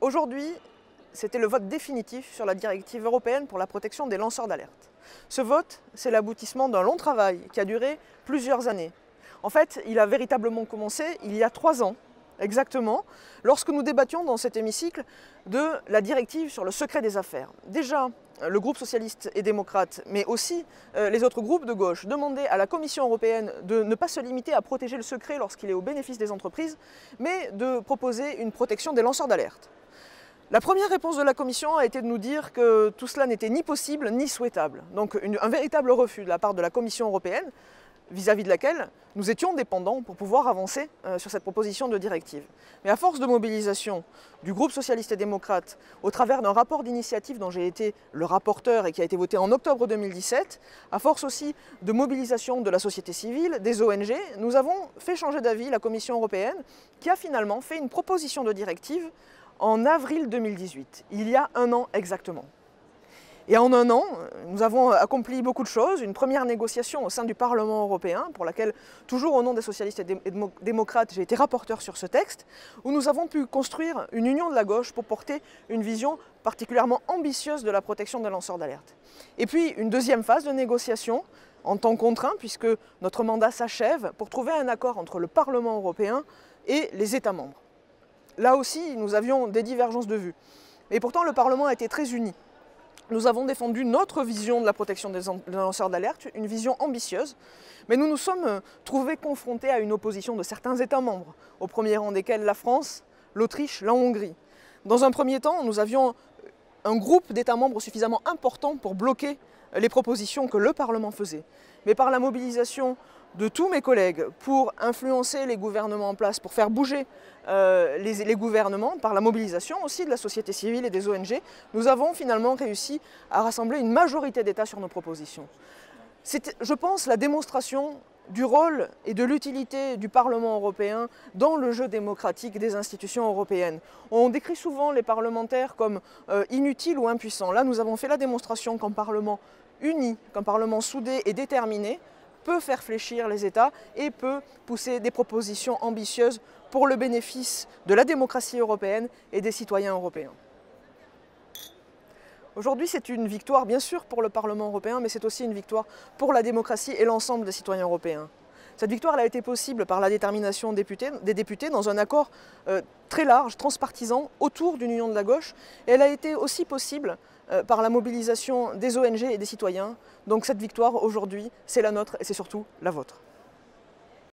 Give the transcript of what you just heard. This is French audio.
Aujourd'hui, c'était le vote définitif sur la directive européenne pour la protection des lanceurs d'alerte. Ce vote, c'est l'aboutissement d'un long travail qui a duré plusieurs années. En fait, il a véritablement commencé il y a 3 ans, exactement, lorsque nous débattions dans cet hémicycle de la directive sur le secret des affaires. Déjà, le groupe socialiste et démocrate, mais aussi les autres groupes de gauche, demandaient à la Commission européenne de ne pas se limiter à protéger le secret lorsqu'il est au bénéfice des entreprises, mais de proposer une protection des lanceurs d'alerte. La première réponse de la Commission a été de nous dire que tout cela n'était ni possible ni souhaitable. Donc un véritable refus de la part de la Commission européenne, vis-à-vis de laquelle nous étions dépendants pour pouvoir avancer sur cette proposition de directive. Mais à force de mobilisation du groupe socialiste et démocrate, au travers d'un rapport d'initiative dont j'ai été le rapporteur et qui a été voté en octobre 2017, à force aussi de mobilisation de la société civile, des ONG, nous avons fait changer d'avis la Commission européenne qui a finalement fait une proposition de directive en avril 2018, il y a 1 an exactement. Et en 1 an, nous avons accompli beaucoup de choses. Une première négociation au sein du Parlement européen, pour laquelle, toujours au nom des socialistes et démocrates, j'ai été rapporteur sur ce texte, où nous avons pu construire une union de la gauche pour porter une vision particulièrement ambitieuse de la protection des lanceurs d'alerte. Et puis une deuxième phase de négociation, en temps contraint, puisque notre mandat s'achève, pour trouver un accord entre le Parlement européen et les États membres. Là aussi, nous avions des divergences de vues. Et pourtant, le Parlement a été très uni. Nous avons défendu notre vision de la protection des lanceurs d'alerte, une vision ambitieuse, mais nous nous sommes trouvés confrontés à une opposition de certains États membres, au premier rang desquels la France, l'Autriche, la Hongrie. Dans un premier temps, nous avions un groupe d'États membres suffisamment important pour bloquer les propositions que le Parlement faisait. Mais par la mobilisation de tous mes collègues pour influencer les gouvernements en place, pour faire bouger les gouvernements, par la mobilisation aussi de la société civile et des ONG, nous avons finalement réussi à rassembler une majorité d'États sur nos propositions. C'est, je pense, la démonstration du rôle et de l'utilité du Parlement européen dans le jeu démocratique des institutions européennes. On décrit souvent les parlementaires comme inutiles ou impuissants. Là, nous avons fait la démonstration qu'un Parlement uni, qu'un Parlement soudé et déterminé peut faire fléchir les États et peut pousser des propositions ambitieuses pour le bénéfice de la démocratie européenne et des citoyens européens. Aujourd'hui, c'est une victoire bien sûr pour le Parlement européen, mais c'est aussi une victoire pour la démocratie et l'ensemble des citoyens européens. Cette victoire elle a été possible par la détermination des députés dans un accord très large, transpartisan, autour d'une union de la gauche. Et elle a été aussi possible par la mobilisation des ONG et des citoyens. Donc cette victoire, aujourd'hui, c'est la nôtre et c'est surtout la vôtre.